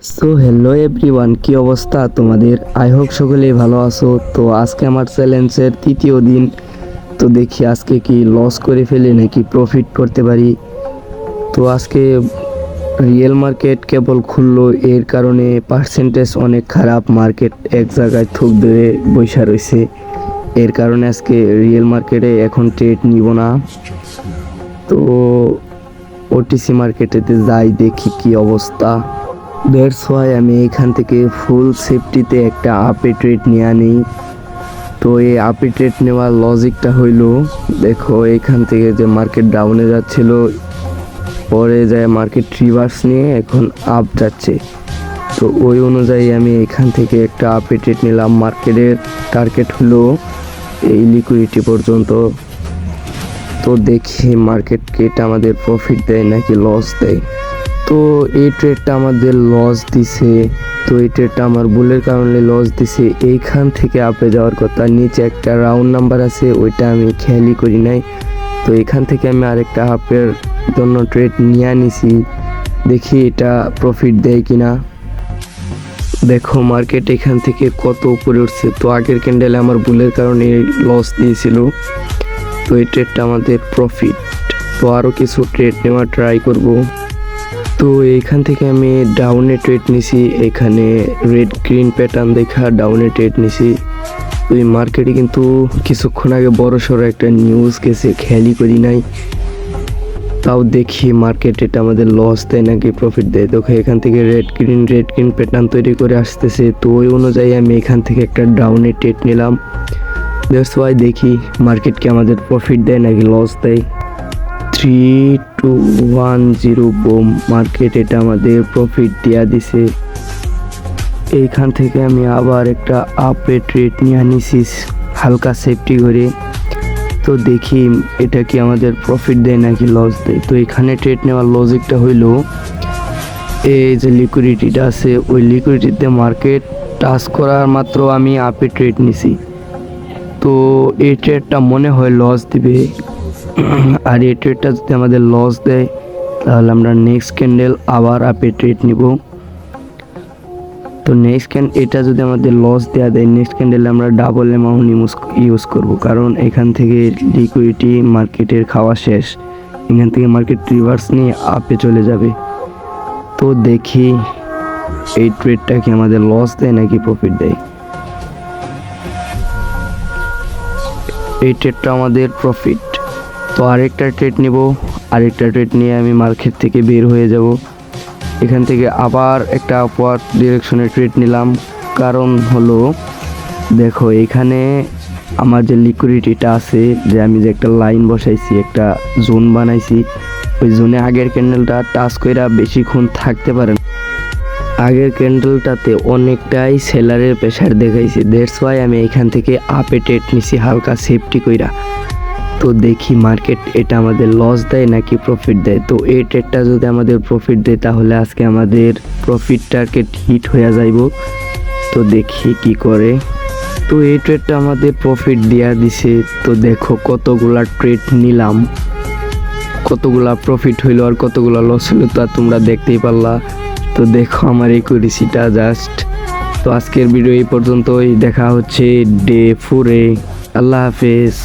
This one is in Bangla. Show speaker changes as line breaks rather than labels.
সো হ্যালো এভরিওয়ান, কি অবস্থা তোমাদের? আই হোপ সকলেই ভালো আছো। তো আজকে আমার চ্যালেঞ্জের তৃতীয় দিন। তো দেখি আজকে কি লস করে ফেলি নাকি প্রফিট করতে পারি। তো আজকে রিয়েল মার্কেট কেবল খুললো, এর কারণে পার্সেন্টেজ অনেক খারাপ। মার্কেট এক জায়গায় থুক ধরে বৈশা রয়েছে, এর কারণে আজকে রিয়েল মার্কেটে এখন ট্রেড নিব না। তো ওটিসি মার্কেটেতে যাই, দেখি কি অবস্থা। দ্যাটস ওয়াই আমি এখান থেকে ফুল সেফটিতে একটা আপে ট্রেড নিয়ে আনি। তো এই আপে ট্রেড নেওয়ার লজিকটা হইল, দেখো এখান থেকে যে মার্কেট ডাউনে যাচ্ছিল, পরে যায় মার্কেট রিভার্স নিয়ে এখন আপ যাচ্ছে। তো ওই অনুযায়ী আমি এখান থেকে একটা আপে ট্রেড নিলাম। মার্কেটের টার্গেট হলো এই লিকুইডিটি পর্যন্ত। তো দেখি মার্কেট এটা আমাদের প্রফিট দেয় নাকি লস দেয়। তো এই ট্রেডটা আমাদের লস দিছে। তো এই ট্রেডটা আমার ভুলের কারণে লস দিছে। এইখান থেকে আপে যাওয়ার কথা, নিচে একটা রাউন্ড নাম্বার আছে, ওইটা আমি খেয়ালই করি নাই। তো এখান থেকে আমি আরেকটা আপের জন্য ট্রেড নিয়ে নিছি, দেখি এটা প্রফিট দেয় কিনা। দেখো মার্কেট এখান থেকে কত উপরে উঠছে। তো আগের ক্যান্ডেলে আমার ভুলের কারণে লস দিয়েছিল। তো এই ট্রেডটা আমাদের প্রফিট। তো আরও কিছু ট্রেড নেওয়ার ট্রাই করব। তো এইখান থেকে আমি ডাউনে ট্রেড নিছি, এখানে রেড গ্রিন প্যাটার্ন দেখা ডাউনে ট্রেড নিছি। তো এই মার্কেটে কিন্তু কিছুক্ষণ আগে বড় সড়ো একটা নিউজ গেছে, খেয়ালই করি নাই। তাও দেখি মার্কেট এটা আমাদের লস দেয় নাকি প্রফিট দেয়। দেখো এখান থেকে রেড গ্রিন প্যাটার্ন তৈরি করে আসতেছে। তো ওই অনুযায়ী আমি এখান থেকে একটা ডাউনে ট্রেড নিলাম। দ্যাটস ওয়াই দেখি মার্কেটকে আমাদের প্রফিট দেয় নাকি লস দেয়। 3-2-1-0 বোম, মার্কেট এটা আমাদের প্রফিট দেয়া দিছে। এইখান থেকে আমি আবার একটা আপে ট্রেড নিয়ে নিছি হালকা সেফটি করে। তো দেখি এটা কি আমাদের প্রফিট দেয় নাকি লস দেয়। তো এখানে ট্রেড নেওয়ার লজিকটা হইল, এই যে লিকুইডিটিটা আছে, ওই লিকুইডিটিতে মার্কেট টাচ করার মাত্র আমি আপে ট্রেড নিছি। তো এই ট্রেডটা মনে হয় লস দিবে। আর এই ট্রেডটা যদি আমাদের লস দেয়, তাহলে আমরা নেক্সট ক্যান্ডেল আবার আপে ট্রেড নিব। তো এটা যদি আমাদের লস দেওয়া দেয়, নেক্সট ক্যান্ডেলে আমরা ডাবল অ্যামাউন্ট ইউজ করব, কারণ এখান থেকে লিকুইডিটি মার্কেটের খাওয়া শেষ। এখান থেকে মার্কেট রিভার্স নিয়ে আপে চলে যাবে। তো দেখি এই ট্রেডটা কি আমাদের লস দেয় নাকি প্রফিট দেয়। এই ট্রেডটা আমাদের প্রফিট। তো আরেকটা ট্রেড নিব, আরেকটা ট্রেড নিয়ে আমি মার্কেট থেকে বের হয়ে যাব। এখান থেকে আবার একটা আপওয়ার্ড ডিরেকশনে ট্রেড নিলাম, কারণ হলো দেখো এখানে আমার যে লিকুইডিটিটা আছে, যে আমি যে একটা লাইন বসাইছি, একটা জোন বানাইছি, ওই জোনে আগের ক্যান্ডেলটা টাচ কইরা বেশিক্ষণ থাকতে পারে না। আগের ক্যান্ডেলটাতে অনেকটাই সেলারের প্রেশার দেখাইছে। দ্যাটস ওয়াই আমি এখান থেকে আপে ট্রেড নিছি হালকা সেফটি কইরা। তো দেখি মার্কেট এটা আমাদের লস দেয় নাকি প্রফিট দেয়। তো এই ট্রেডটা যদি আমাদের প্রফিট দেয়, তাহলে আজকে আমাদের প্রফিট টার্গেট হিট হয়ে যাইব। তো দেখি কি করে। তো এই ট্রেডটা আমাদের প্রফিট দেয়া দিছে। তো দেখো কতগুলা ট্রেড নিলাম, কতগুলা প্রফিট হইলো আর কতগুলা লস হইলো, তা তোমরা দেখতেই পারলা। তো দেখো আমার এই কুরিসিটা জাস্ট। তো আজকের ভিডিও এই পর্যন্তই, দেখা হচ্ছে ডে 4-এ। আল্লাহ হাফেজ।